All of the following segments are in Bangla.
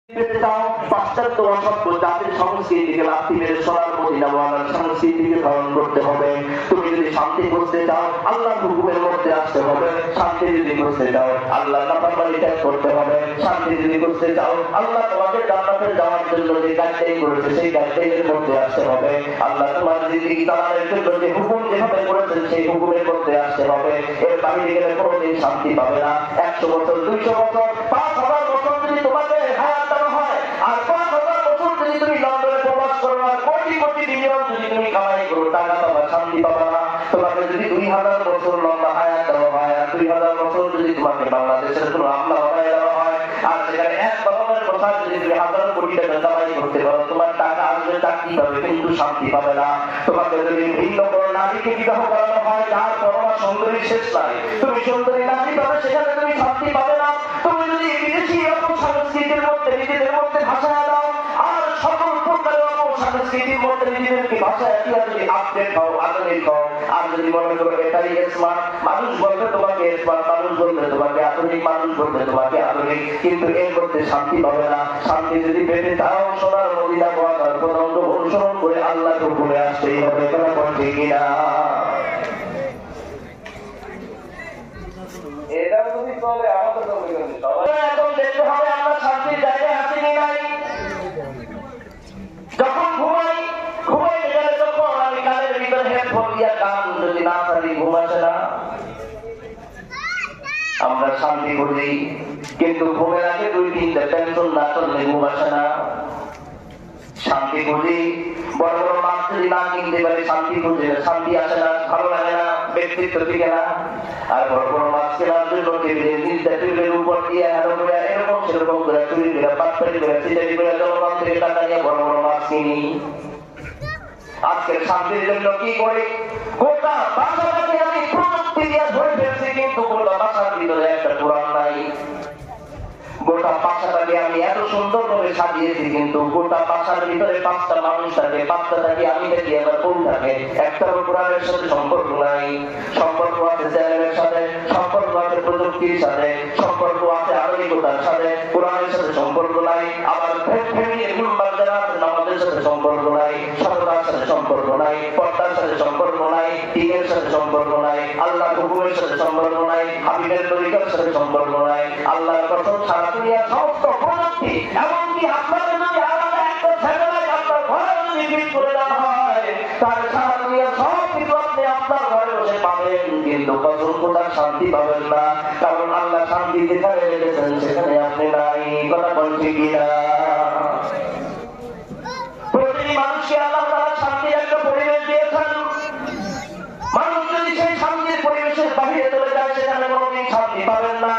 পাশ্চাত্য অসভ্য জাতির সংস্কৃতিকে লাথি মেরে সোনার মদিনা ওয়ালার সংস্কৃতিকে ধারণ করতে হবে। তুমি যদি শান্তি খুঁজতে চাও আল্লাহর হুকুমের মধ্যে আসতে হবে, শান্তি যদি খুঁজতে চাও আল্লাহর নাফরমানি ত্যাগ করতে হবে, শান্তি যদি খুঁজতে চাও আল্লাহ তোমাকে জান্নাতে যাওয়ার জন্য যে গাইডলাইন করেছে সেই গাইডলাইনের মধ্যে আসতে হবে। আল্লাহ তোমার জিন্দেগি চালানোর জন্য যে হুকুম যেভাবে করেছেন সেই হুকুমের মধ্যে আসতে হবে। এর বাইরে গেলে কোনোদিন শান্তি পাবে না। 100 বছর 200 বছর 5000 বছর যদি তোমাকে হায়াত দেওয়া হয় আর 5000 বছর যদি তুমি লন্ডনে প্রবাস করো আর কোটি কোটি বিলিয়ন যদি তুমি কামাই করো টাকা পাবা, শান্তি পাবা না। তোমাকে যদি 2000 বছর লম্বা হায়াত দেওয়া হয় আর 2000 বছর যদি তোমাকে বাংলাদেশের কোনো আমলা বানায় দেওয়া হয় আর সেখানে এক ধরনের কথা যদি তুমি 1000 কোটি টাকা কামাই করতে পারো তোমার টাকা আসবে, চাকরি পাবে, কিন্তু শান্তি পাবে না। তোমাকে যদি ভিন্ন কোনো নারীকে বিবাহ করানো হয় যার পরমা সুন্দরী শেষ নাই, তুমি সুন্দরী নারী পাবে, সেখানে তুমি শান্তি পাবে না। তুমি যদি বিদেশি এরকম সংস্কৃতির মধ্যে নিজেদের মধ্যে ভাষা দাও আর সকল প্রকারের সংস্কৃতির মধ্যে নিজেদেরকে ভাষা যদি আপডেট হও, আধুনিক হও, আর যদি মনে করো এটাই স্মার্ট, মানুষ বলবে তোমাকে স্মার্ট, মানুষ বলবে তোমাকে আধুনিক, মানুষ বলবে তোমাকে আধুনিক, কিন্তু এর মধ্যে শান্তি পাবে না। শান্তি যদি পেতে চাও সোনার মদিনা ওয়ালার কথা অনুসরণ করে আল্লাহর হুকুমে আসতেই হবে। কথা বলছে কিনা? এটা যদি চলে আমাদের এখন দেখতে হবে আমরা শান্তির জায়গায় আছি কি নাই। যখন ঘুমাইতে গেলে যখন আমি কানের ভিতরে হেডফোন দিয়া গান যদি না পারি ঘুম আসে না। আমরা শান্তি খুঁজি, কিন্তু ঘুমের আগে 2-3টা টেনশন না করলে ঘুম আসে না। শান্তি খুঁজি, বড় বড় মাছ যদি না কিনতে পারে শান্তি খুঁজে, শান্তি আসে না, ভালো লাগে না, ব্যক্তিত্ব টিকে না। আর বড় বড় মাছ কেনার জন্য টেবিলের উপর দিয়ে এরকম সেরকম করে চুরি করে পাতপাতি করে চিটারি করে জনগণ থেকে টাকা নিয়ে বড় বড় মাছ কিনি। আজকের শান্তির জন্য কি করি? গোটা বাসাটাকে আমি প্রযুক্তি দিয়ে ধরে ফেলছি, কিন্তু গোটা বাসার ভিতরে একটা কোরআন নাই। গোটা বাসাটাকে আমি এত সুন্দর ভাবে সাজিয়েছি, কিন্তু গোটা বাসার ভিতরে 5টা মানুষ থাকে, 5টা থাকে আমি দেখি আমার কোন থাকে, একটার কোরআনের সাথে সম্পর্ক নাই। সম্পর্ক আছে চ্যানেলের সাথে, সম্পর্ক আছে প্রযুক্তির সাথে, সম্পর্ক আছে আধুনিকতার সাথে, কোরআনের সাথে সম্পর্ক নাই। আবার ফ্যামিলির মেম্বার যারা আছেন আমাদের সাথে সম্পর্ক নাই, সততার সাথে সম্পর্ক নাই, পর্দার সাথে সম্পর্ক নাই, দিনের সাথে সম্পর্ক নাই, আল্লাহর হুকুমের সাথে সম্পর্ক নাই, হাবিবের তরিকার সাথে সম্পর্ক নাই। আল্লাহর কসম সারা দুনিয়ার সমস্ত প্রযুক্তি, এমনকি আপনাদের যদি আলাদা একটা স্যাটেলাইট আপনার ঘরে যদি ফিট করে দেওয়া হয় তাহলে সারা দুনিয়ার সব কিছু আপনি আপনার ঘরে বসে পাবেন, কিন্তু কসম খোদার শান্তি পাবেন না। কারণ আল্লাহ শান্তি যেখানে রেখেছেন সেখানে আপনি নাই। কথা বলছি কিনা? প্রতিটি মানুষকে আল্লাহ তাআলা শান্তির একটা পরিবেশ দিয়েছেন। মানুষ যদি সেই শান্তির পরিবেশের বাহিরে চলে যায় সেখানে কোনোদিন শান্তি পাবেন না।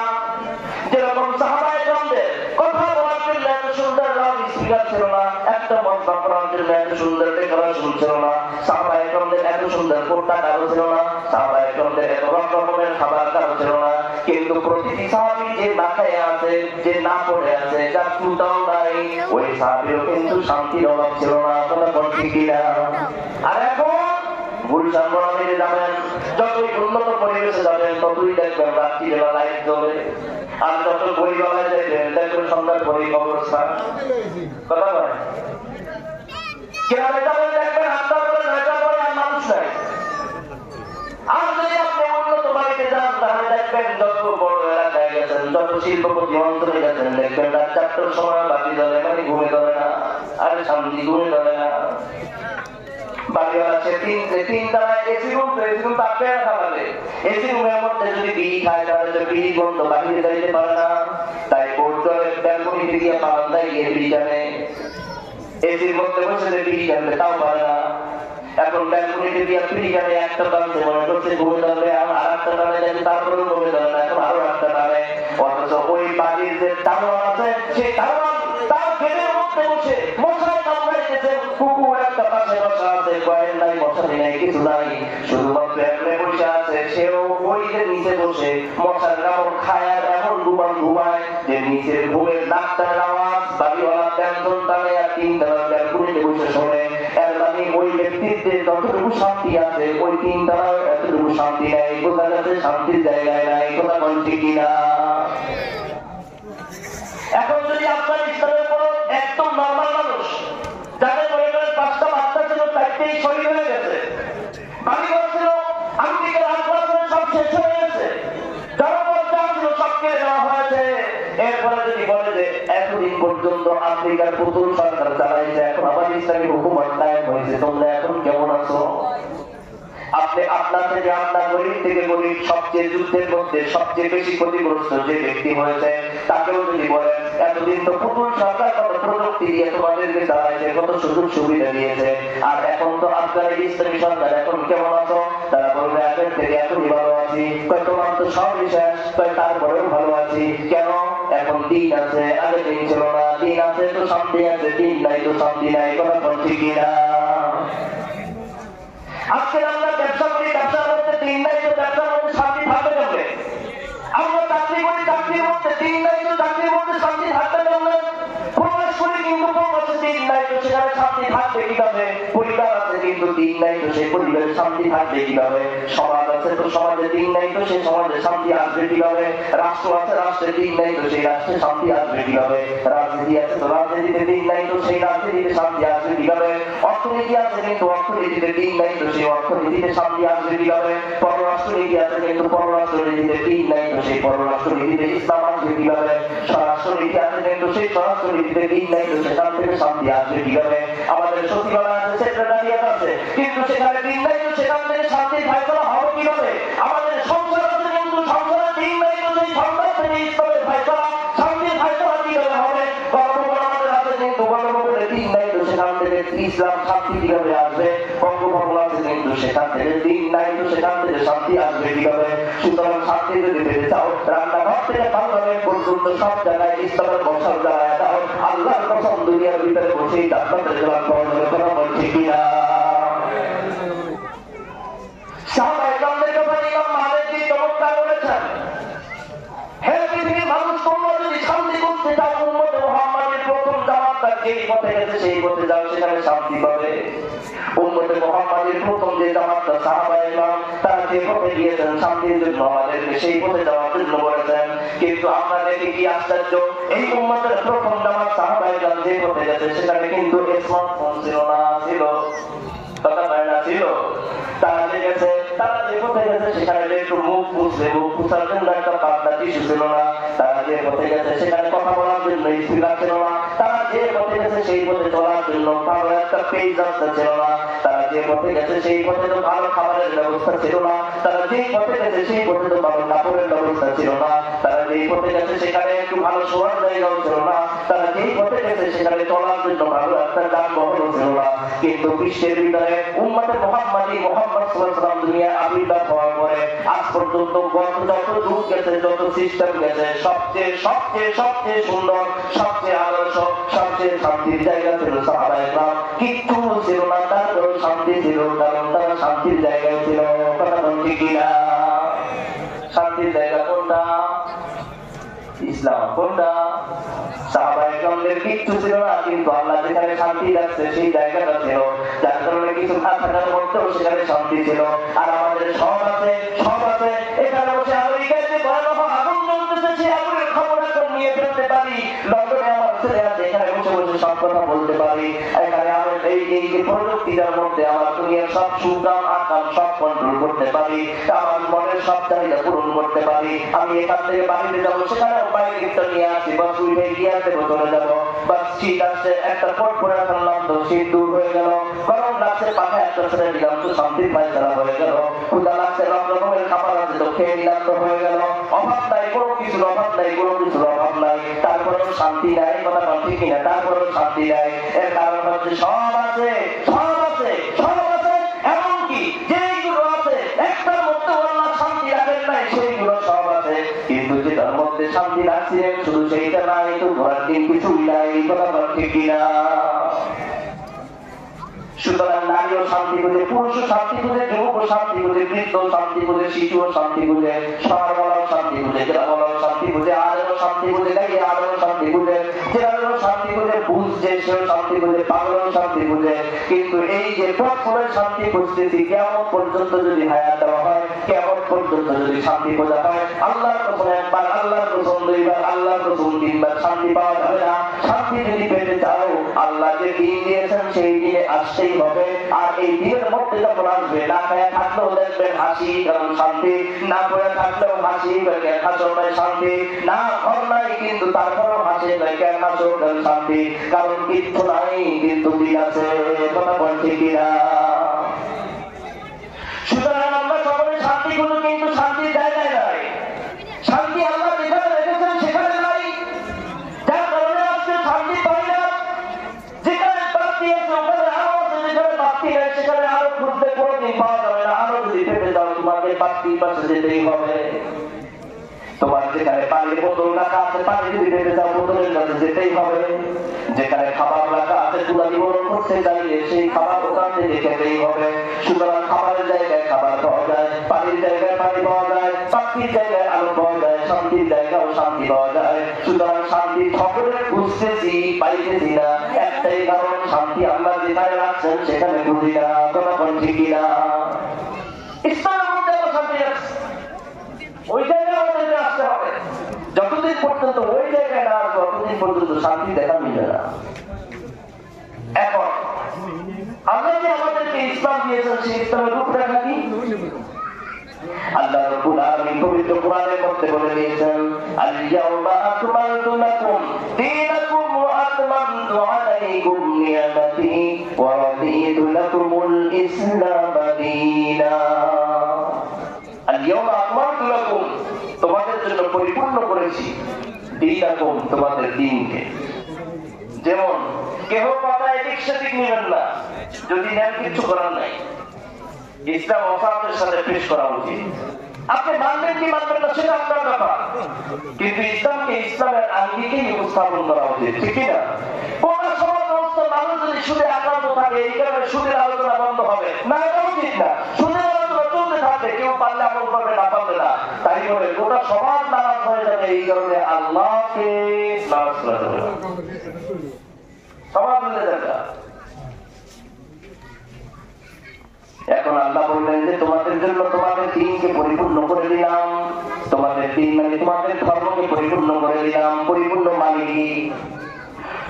যেরকম সাহাবায়ে কেরামদের কথা বলার জন্য এত সুন্দর লাউড স্পিকার ছিল না, একটা মঞ্চ করার জন্য এত সুন্দর ডেকোরেশন ছিল না, সাহাবায়ে কেরামদের এত সুন্দর কোটা কারো ছিল না, সাহাবায়ে কেরামদের এত রকমের খাবার কারো ছিল না, কিন্তু প্রতিটি সাহাবী যে না খেয়ে আছে, যে না পড়ে আছে, যার ফুটাও নাই, ওই সাহাবীরও কিন্তু শান্তির অভাব ছিল না। কথা বলছি কিনা? আর এখন গুলশান বনানীতে যাবেন, যতই উন্নত পরিবেশে যাবেন ততই দেখবেন রাত্রিবেলা লাইট জ্বলে, আর যত বইবেলায় দেখবেন দেখবেন সন্ধ্যার পরেই অবস্থা। কথা বলে গ্রামে যাবেন দেখবেন 8টা পরে 9টা পরে আর মানুষ নাই। আর যদি আপনি উন্নত বাড়িতে যান তাহলে দেখবেন যত বড় এলাকায় গেছেন, যত শিল্পপতি অঞ্চলে গেছেন দেখবেন রাত 4টার সময় বাতি জ্বলে, মানে ঘুমে ধরে না। আরে শান্তি ঘুমে ধরে না। বাড়িওয়ালা সে তিন তলায় এসি রুম, তো এসি রুম তাপে রাখা লাগে, এসি রুমের মধ্যে যদি বিড়ি খায় তাহলে তো বিড়ি বন্ধ, বাড়িতে যাইতে পারে না। তাই বোর্ডের ব্যালকনিতে গিয়ে বারান্দায় গিয়ে বিড়ি টানে, এসির মধ্যে বসে বিড়ি টানবে তাও পারে না। এখন ব্যালকনিতে গিয়ে বিড়ি টানে, একটা টানতে মনে করছে ঘুমে ধরবে, আর একটা টানে যাবে তারপরেও ঘুমে ধরে না, এখন আরো একটা টানে। অথচ ওই বাড়ির যে টানোয়ার আছে সেই টানোয়ার তার গেটের মধ্যে বসে মশায় কামড়াইতেছে, কুকুর একটা পাশে বসা আছে, কয়েন নাই, মশারি নাই, কিছু নাই, শুধুমাত্র এমনি বসে আছে, সেও ওই যে নিচে বসে মশার কামড় খায় আর এমন ঘুমায় যে নিচের ঘুমের ডাক্তার আওয়াজ বাড়িওয়ালা টেনশন টানে আর 3 তলার ব্যালকনিতে বসে শোনে। এর মানে ওই ব্যক্তিত্বে যতটুকু শান্তি আছে ওই 3 তলার এতটুকু শান্তি নেই। বোঝা যাচ্ছে শান্তির জায়গায় নাই। কথা বলছি কিনা? এখন যদি আপনার ইসলামের কোনো এতদিন পর্যন্ত আফ্রিকার পুতুল সরকার চালাইছে, এখন আবার ইসলামী হুকুমত কায়েম হয়েছে, তোমরা এখন কেমন আছো? আপনি আপনার থেকে আপনার গরিব থেকে গরিব সবচেয়ে যুদ্ধের মধ্যে সবচেয়ে বেশি ক্ষতিগ্রস্ত যে ব্যক্তি হয়েছে তাকেও যদি বলেন এতদিন তো পুতুল সরকার কত প্রযুক্তি দিয়ে তোমাদেরকে চালাইছে, কত সুযোগ সুবিধা দিয়েছে, আর এখন তো আপনার ইসলামী সরকার, এখন কেমন আছো? তারা বলবে আগের থেকে এখনই ভালো আছি। তোমার তো সব বিশ্বাস, তারপরেও ভালো আছি কেন? এখন দিন আছে, আগে দিন ছিল না, দিন আছে তো শান্তি আছে, দিন নাই তো শান্তি নাই, কথা বলছি কিনা? আজকে আমরা ব্যবসা করি, ব্যবসার মধ্যে দিন নাই তো ব্যবসার মধ্যে শান্তি থাকবে কেমনে? আমরা চাকরি করি, চাকরির মধ্যে দিন নাই তো চাকরির মধ্যে শান্তি থাকবে কেমনে? প্রকাশ করি কিন্তু প্রকাশে দিন নাই তো সেখানে শান্তি থাকবে কিভাবে? পরিবার আছে কিন্তু দিন নাই তো সেই পরিবারে শান্তি থাকবে কিভাবে? সমাজ আছে তো সমাজে দিন নাই তো সেই সমাজে শান্তি আসবে কিভাবে? রাষ্ট্র আছে, রাষ্ট্রে দিন নাই তো সেই রাষ্ট্রে শান্তি আসবে কিভাবে? রাজনীতি আছে তো রাজনীতিতে দিন নাই তো সেই রাজনীতিতে শান্তি আসবে কিভাবে? অর্থনীতি আছে কিন্তু অর্থনীতিতে দিন নাই তো সেই অর্থনীতিতে শান্তি আসবে কিভাবে? পররাষ্ট্রনীতি আছে কিন্তু পররাষ্ট্রনীতিতে দিন নাই তো সেই পররাষ্ট্রনীতিতে ইসলাম আসবে কিভাবে? স্বরাষ্ট্রনীতি আছে কিন্তু সেই স্বরাষ্ট্রনীতিতে দিন নাই তো সেখান থেকে শান্তি আসবে কিভাবে? আমাদের সচিবালয় আছে, সেক্রেটারিয়েট আছে, কিন্তু সেখানে দিন নাই তো সেখান থেকে শান্তির ফায়সালা হবে কিভাবে? আমাদের সংসার আছে কিন্তু সংসারে দিন নাই তো সেই সংসার থেকে ইসলামের ফায়সালা, শান্তির ফায়সালা কিভাবে হবে? গণভবন আমাদের আছে কিন্তু গণভবনে দিন নাই তো সেখান থেকে ইসলাম শান্তি কিভাবে আসবে? বঙ্গভবন আছে কিন্তু সেখান থেকে দিন নাই তো সেখান থেকে শান্তি আসবে কিভাবে? সুতরাং শান্তি যদি পেতে চাও, রান্নাঘর থেকে পার্লামেন্ট পর্যন্ত সব জায়গায় ইসলামের বছর জ্বালায় দাও। আল্লাহর কসম দুনিয়ার ভিতরে বসেই জান্নাতের জবাব পাওয়া যাবে, কথা বলছি কিনা? সাহাবায়ে কেরামদের ব্যাপারে ইমাম মালিক জি চমৎকার বলেছেন, হে পৃথিবীর মানুষ, তোমরা যদি শান্তি করতে চাও, উম্মতে মুহাম্মাদের প্রথম জামাতটা যেই পথে গেছে সেই পথে যাও, সেখানে শান্তি পাবে। উম্মতে মুহাম্মাদের প্রথম যে জামাতটা সাহাবায়ে কেরাম তারা যে পথে গিয়েছেন শান্তির জন্য, আমাদেরকে সেই পথে যাওয়ার জন্য বলেছেন। কিন্তু আমরা দেখি কি আশ্চর্য, এই উম্মতের প্রথম জামাত সাহাবায়ে কেরাম যে পথে গেছে সেখানে কিন্তু স্মার্টফোন ছিল না, ছিল কথা বলে না, ছিল। তারা যে গেছে, তারা যে পথে গেছে সেখানে একটু মুখ মুছবে, মুখ মুছার জন্য একটা পাতলা টিস্যু ছিল না। তারা যে পথে গেছে সেখানে কথা বলার জন্য স্পিকার ছিল না। তারা যে পথে গেছে সেই পথে চলার জন্য ভালো একটা পেজ রাস্তা ছিল না। তারা যে পথে গেছে সেই পথে তো ভালো খাবারের ব্যবস্থা ছিল না। তারা যেই পথে গেছে সেই পথে তো ভালো কাপড়ের ব্যবস্থা ছিল না। তারা যেই পথে গেছে সেখানে একটু ভালো শোয়ার জায়গাও ছিল না। তারা যেই পথে গেছে সেখানে চলার জন্য ভালো একটা যানবাহনও ছিল না। কিন্তু বিশ্বের ভিতরে উম্মতে মুহাম্মাদি মুহাম্মদ সাল্লাল্লাহু আলাইহি ওয়াসাল্লাম দুনিয়া আবির্ভাব হওয়ার পরে আজ পর্যন্ত যত যুগ গেছে, যত সিস্টেম গেছে, সবচেয়ে সবচেয়ে সবচেয়ে সুন্দর, সবচেয়ে আদর্শ, সবচেয়ে শান্তির জায়গা ছিল সাহাবায়ে কেরাম। কিচ্ছু ছিল না, তারপরেও শান্তি ছিল, কারণ তারা শান্তির জায়গায় ছিল। কথা বলছি কিনা? শান্তির জায়গা কোনটা? ইসলাম। কোনটা? সাহাবায়ে কেরামদের কিচ্ছু ছিল না, কিন্তু আল্লাহ যেখানে শান্তি রাখছে সেই জায়গাটা ছিল, যার কারণে কিছু না থাকার মধ্যেও সেখানে শান্তি ছিল। আর আমাদের সব আছে, সব আছে, এখানে বসে আমেরিকায় যে ভয়াবহ আগুন জ্বলতেছে সেই আগুনের খবর এখন নিয়ে ফেলতে পারি। লন্ডনে আমার ছেলে আছে, এখানে বসে বসে সব কথা বলতে পারি। এখানে আমার এই যে প্রযুক্তিটার মধ্যে আমার দুনিয়ার সব সুকাম আকাম সব কন্ট্রোল করতে পারি, আমার মনের সব চাহিদা পূরণ করতে পারি। আমি এখান থেকে বাড়িতে যাবো, সেখানে বাইরে গিফট নিয়ে আসি, বাস উঠে গিয়ে দেবো, চলে যাবো। বাস শীত আসছে, একটা কোট পরে ফেললাম তো শীত দূর হয়ে গেল। গরম লাগছে, পাখা একটা ছেড়ে দিলাম তো শান্তির ফায়সালা হয়ে গেল। ক্ষুধা লাগছে, রকমের খাবার আছে তো খেয়ে নিলাম তো হয়ে গেল। অভাব নাই, কোনো কিছুর অভাব নাই, কোনো কিছুর অভাব নাই, তারপরেও শান্তি নাই। কথা বলছি কিনা? তারপরেও শান্তি নাই। এর কারণ হচ্ছে সব আছে, সব আছে, সব আছে, এমনকি যেইগুলো আছে একটার মধ্যে আল্লাহ শান্তি রাখেন নাই, সেইগুলো সব আছে। কিন্তু যেটার মধ্যে শান্তি রাখছিলেন শুধু সেইটা নাই, তো ঘোরার দিন কিছুই নাই। কথা বলছি কিনা? সুতরাং নারীও শান্তি খুঁজে, পুরুষও শান্তি খুঁজে, যুবকও শান্তি খুঁজে, বৃদ্ধ শান্তি খুঁজে, শিশুও শান্তি খুঁজে, শহরওয়ালাও শান্তি খুঁজে, গ্রামওয়ালাও শান্তি খুঁজে, আলেমও শান্তি খুঁজে, গাইয়ে আলেমও শান্তি খুঁজে, জেলারেও শান্তি খুঁজে, বুঝছে সেও শান্তি খুঁজে, পাগলেও শান্তি খুঁজে। কিন্তু এই যে পথগুলো শান্তি খুঁজতেছি, কিয়ামত পর্যন্ত যদি হায়াত দেওয়া হয়, কিয়ামত পর্যন্ত যদি শান্তি খোঁজা হয়, আল্লাহর কসম একবার, আল্লাহর কসম দুইবার, আল্লাহর কসম তিনবার, শান্তি পাওয়া যাবে না। শান্তি যদি পেতে চাও, আল্লাহ যে দিন দিয়েছেন সেই দিনে হাসতেই হবে। আর এই দিনের মধ্যে যখন আসবে, না খেয়ে থাকলেও দেখবেন হাসি, কারণ শান্তি, না পড়ে থাকলেও হাসি, হাসো নাই শান্তি, না ঘর নাই কিন্তু তারপরেও হাসি নাই, কেন হাসো কারণ শান্তি, কারণ কিচ্ছু নাই কিন্তু দিন আছে। কথা বলছে কিনা? সুতরাং আমরা সকলে শান্তি খুঁজো, কিন্তু শান্তির জায়গায় নাই। শান্তি আল্লাহ যেখানে রেখেছেন সেখানে নাই, যার কারণে আজকে শান্তি পাই না। যেখানে বাতি আছে ওখানে আলো আছে, যেখানে বাতি নেই সেখানে আলো খুঁজতে কোনোদিন পাওয়া যাবে না। আলো যদি পেতে যাও তোমাকে বাতির পাশে যেতেই হবে। তোমার যেখানে পানির বোতল রাখা আছে, পানি যদি পেতে যাও বোতলের কাছে যেতেই হবে। যেখানে খাবার রাখা আছে, তুলা বিবরণ করতে চাইলে সেই খাবার ওখান থেকে খেতেই হবে। সুতরাং খাবারের জায়গায় খাবার পাওয়া যায়, পানির জায়গায় পানি পাওয়া যায়, পাখির জায়গায় আলো পাওয়া যায়, শান্তির জায়গাও শান্তি পাওয়া যায়। সুতরাং শান্তি সকলে খুঁজতেছি, পাইতেছি না, একটাই কারণ, শান্তি আল্লাহ যেখানে রাখছেন সেখানে খুঁজি না। কথা বলছি কিনা? ইসলামের মধ্যে আবার শান্তি আছে, ওই জায়গায় আমাদের আসতে হবে। যতদিন পর্যন্ত ওই জায়গায় না আসবে ততদিন পর্যন্ত শান্তি দেখা মিলবে না। এখন আল্লাহ যে আমাদেরকে ইসলাম দিয়েছেন, সেই ইসলামের রূপরেখা কি? আল্লাহ রাব্বুল আলামিন পবিত্র কোরআনের মধ্যে বলে দিয়েছেন, আল-ইয়াওমা আকমালতু লাকুম দীনাকুম ওয়া আতমামতু আলাইকুম নি'মাতি ওয়া রাদিতু লাকুমুল ইসলাম দীনান। আল-ইয়াওমা আকমালতু লাকুম, তোমাদের জন্য পরিপূর্ণ করেছি, দীনাকুম, তোমাদের দ্বীনকে। যেমন কেহ কথা এদিক সেদিক নেবেন না, যদি নেন কিছু করার নাই। ইসলাম অসাধের সাথে পেশ করা উচিত। আপনি মানবেন কি মানবেন না সেটা আপনার ব্যাপার, কিন্তু ইসলামকে ইসলামের আঙ্গিকেই উপস্থাপন করা উচিত, ঠিক না? কোন সমাজ ব্যবস্থা মানুষ যদি সুদে আক্রান্ত থাকে, এই কারণে সুদের আলোচনা বন্ধ হবে না, এটা উচিত না। সুদের আলোচনা চলতে থাকবে, কেউ পারলে আমল করবে, না পারবে না। তাই বলে গোটা সমাজ নারাজ হয়ে যাবে, এই কারণে আল্লাহকে নারাজ করা যাবে না, সমাজ মিলে যাবে। এখন আল্লাহ বললেন যে তোমাদের জন্য তোমাদের দ্বীনকে পরিপূর্ণ করে দিলাম। তোমাদের দ্বীন মানে তোমাদের ধর্মকে পরিপূর্ণ করে দিলাম। পরিপূর্ণ মানে কি?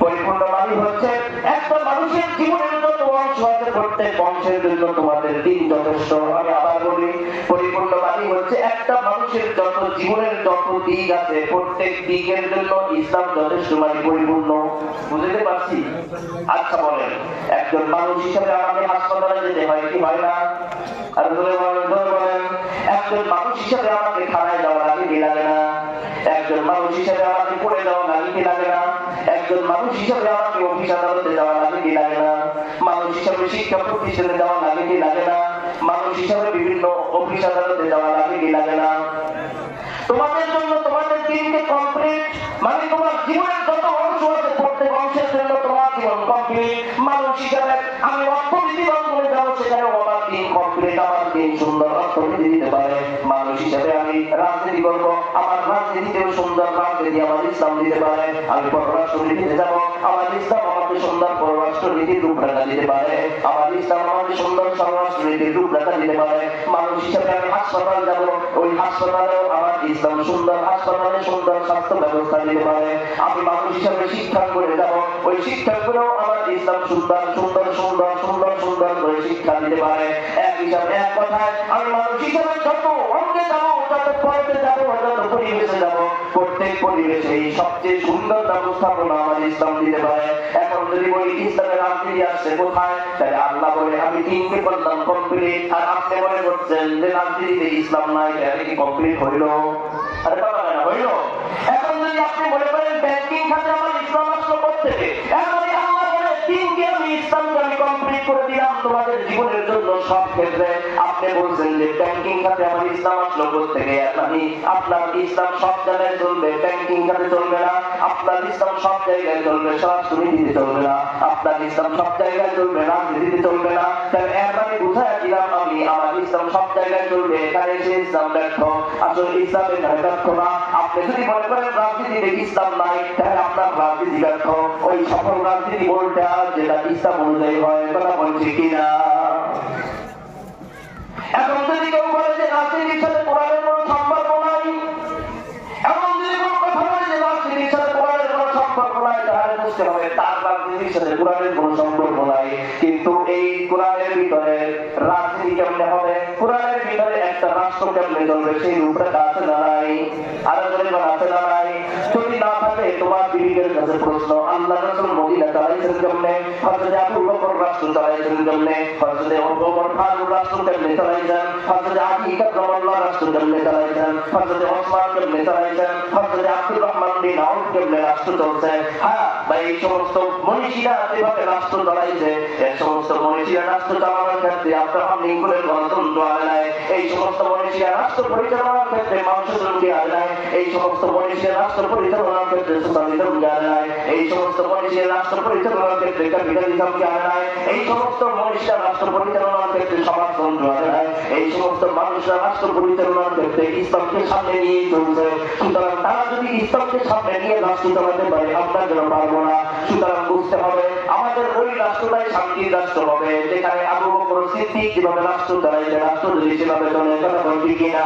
পরিপূর্ণ মানে হচ্ছে একটা মানুষের জীবনের যত অংশ আছে প্রত্যেক অংশের জন্য তোমাদের দ্বীন যথেষ্ট। আমি আবার বলি, পরিপূর্ণ মানে হচ্ছে একটা মানুষের যত জীবনের যত দিক আছে প্রত্যেক দিকের জন্য ইসলাম যথেষ্ট, মানে পরিপূর্ণ। বুঝতে পারছি? আচ্ছা বলেন, একজন মানুষ হিসেবে আমাকে হাসপাতালে যেতে হয় কি হয় না? আর বলেন, একজন মানুষ হিসেবে আমাকে থানায় যাওয়া লাগে কি লাগে না? একজন মানুষ হিসেবে আমাকে পড়ে যাওয়া লাগে কি লাগে না? একজন মানুষ হিসেবে আমাকে অফিস আদালতে যাওয়া লাগে কি লাগে না? মানুষ হিসেবে শিক্ষা প্রতিষ্ঠানে যাওয়া লাগে কি লাগে না? মানুষ হিসেবে বিভিন্ন অফিস আদালতে যাওয়া লাগে কি লাগে না? তোমাদের জন্য তোমাদের দিনকে কমপ্লিট, মানে তোমার জীবনের যত অংশ আছে প্রত্যেক অংশের জন্য তোমার জীবন কমপ্লিট। মানুষ হিসেবে আমি অর্থনীতি বন্ধনে যাবো, সেখানেও আমার দিন কমপ্লিট, আমার দিন সুন্দর অর্থনীতি দিতে পারে। মানুষ হিসেবে আমি রাজনীতি করবো, আমার রাজনীতিতেও সুন্দর রাজনীতি আমার ইসলাম দিতে পারে। আমি পররাষ্ট্র নীতিতে যাবো, আমার ইসলাম আমাকে সুন্দর পররাষ্ট্র নীতির রূপরেখা দিতে পারে। আমার ইসলাম আমাকে সুন্দর স্বরাষ্ট্র নীতির রূপরেখা দিতে পারে। মানুষ হিসেবে আমি হাসপাতাল যাবো, ওই হাসপাতালেও আমার ইসলাম সুন্দর হাসপাতালে সুন্দর স্বাস্থ্য ব্যবস্থা দিতে পারে। আমি মানুষ হিসেবে শিক্ষা করে যাবো, ওই শিক্ষা করেও আমার ইসলাম সুন্দর সুন্দর সুন্দর সুন্দর সুন্দর করে শিক্ষা দিতে পারে। এক হিসাবে এক কথায় আমি মানুষ হিসেবে যত অঙ্গে যাবো, যত পড়তে যাবো, যত পরিবেশে যাবো, প্রত্যেক পরিবেশে এই সবচেয়ে সুন্দর ব্যবস্থাপনা আমার ইসলাম দিতে পারে। এখন যদি বলি ইসলামের রাজনীতি আসছে কোথায়, তাহলে আল্লাহ বলে আমি তিনকে করলাম কমপ্লিট, আর আপনি মনে করছেন যে রাজনীতিতে ইসলাম নাই, এটা কি কমপ্লিট হইল? আরে বাবা না হইল। এখন যদি আপনি মনে করেন ব্যাংকিং খাতে আমার ইসলাম আসলো করতে, এখন আল্লাহ বলে তিনকে আমি ইসলামকে আমি কমপ্লিট করে দিলাম তোমাদের জীবনের জন্য সব ক্ষেত্রে। আপনি বলছেন যে ব্যাংকিং খাতে আমার ইসলাম আসলো করতে, মানে আপনার ইসলাম সব জায়গায় চলবে, ব্যাংকিং খাতে চলবে না। আপনার ইসলাম সব জায়গায় চলবে, স্বরাষ্ট্রনীতিতে চলবে না। আপনার ইসলাম সব জায়গায় চলবে, রাজনীতিতে চলবে না। তাহলে এরপরে বুঝাই দিলাম আমি আমার ইসলাম সব জায়গায় চলবে, এখানে এসে ইসলাম ব্যর্থ। আসলে ইসলাম এখানে ব্যর্থ না। আপনি যদি মনে করেন রাজনীতিতে ইসলাম নাই, তাহলে আপনার রাজনীতি ব্যর্থ। ওই সকল রাজনীতি বলতে যেটা ইসলাম অনুযায়ী হয়, কথা বলছি কিনা? এখন যদি কেউ বলে যে রাজনীতির সাথে কোরআনের কোনো সম্পর্ক নাই, এমন যদি কোনো কথা বলে যে রাজনীতির সাথে কোরআনের কোনো সম্পর্ক নাই, তাহলে বুঝতে হবে তার রাজনীতির সাথে কোরআনের কোনো সম্পর্ক নাই, কিন্তু এই কোরআনের ভিতরে রাজনীতি কেমনে হবে, কোরআনের ভিতরে একটা রাষ্ট্র কেমনে চলবে সেই রূপরেখা আছে না নাই? আর আছে না নাই? যদি না থাকে তোমার বিবেকের কাছে প্রশ্ন, আল্লাহ রাসূল মদিনা চালাইছেন কেমনে, হযরত আবু বকর রাষ্ট্র চালাইছেন কেমনে, হযরত ওমর ফারুক রাষ্ট্র কেমনে চালাইছেন, হযরত আলী কাররামাল্লাহ রাষ্ট্র কেমনে চালাইছেন, হযরত ওসমান কেমনে চালাইছেন, হযরত আব্দুর রহমান বিন আউফ কেমনে রাষ্ট্র চলছে। হ্যাঁ ভাই, এই সমস্ত মনীষীরা যেভাবে রাষ্ট্র চালাইছে, এই সমস্ত মনীষীরা রাষ্ট্র চালানোর ক্ষেত্রে আব্রাহাম লিঙ্কনের গণতন্ত্র আনে নাই, এই সমস্ত মনীষীরা রাষ্ট্র পরিচালনার ক্ষেত্রে মাংসজনকে আনে নাই, এই সমস্ত মনীষীরা রাষ্ট্র পরিচালনার ক্ষেত্রে সোশ্যালিজমকে আনে নাই, এই সমস্ত মনীষীরা রাষ্ট্র পরিচালনার ক্ষেত্রে ক্যাপিটালিজমকে আনে নাই, এই সমস্ত মনীষীরা রাষ্ট্র পরিচালনার ক্ষেত্রে সমাজতন্ত্র আনে নাই, এই সমস্ত মানুষরা রাষ্ট্র পরিচালনার ক্ষেত্রে ইসলামকে সামনে নিয়ে চলছে। সুতরাং তারা যদি ইসলামকে সামনে নিয়ে রাষ্ট্র চালাতে পারে, আমরা যেন পারবো না। সুতরাং বুঝতে হবে আমাদের ওই রাষ্ট্রটাই শান্তির রাষ্ট্র হবে যেখানে আবু বকর সিদ্দিক যেভাবে রাষ্ট্র চালাইছে, রাষ্ট্র যদি সেভাবে চলে, কথা বলছি কিনা?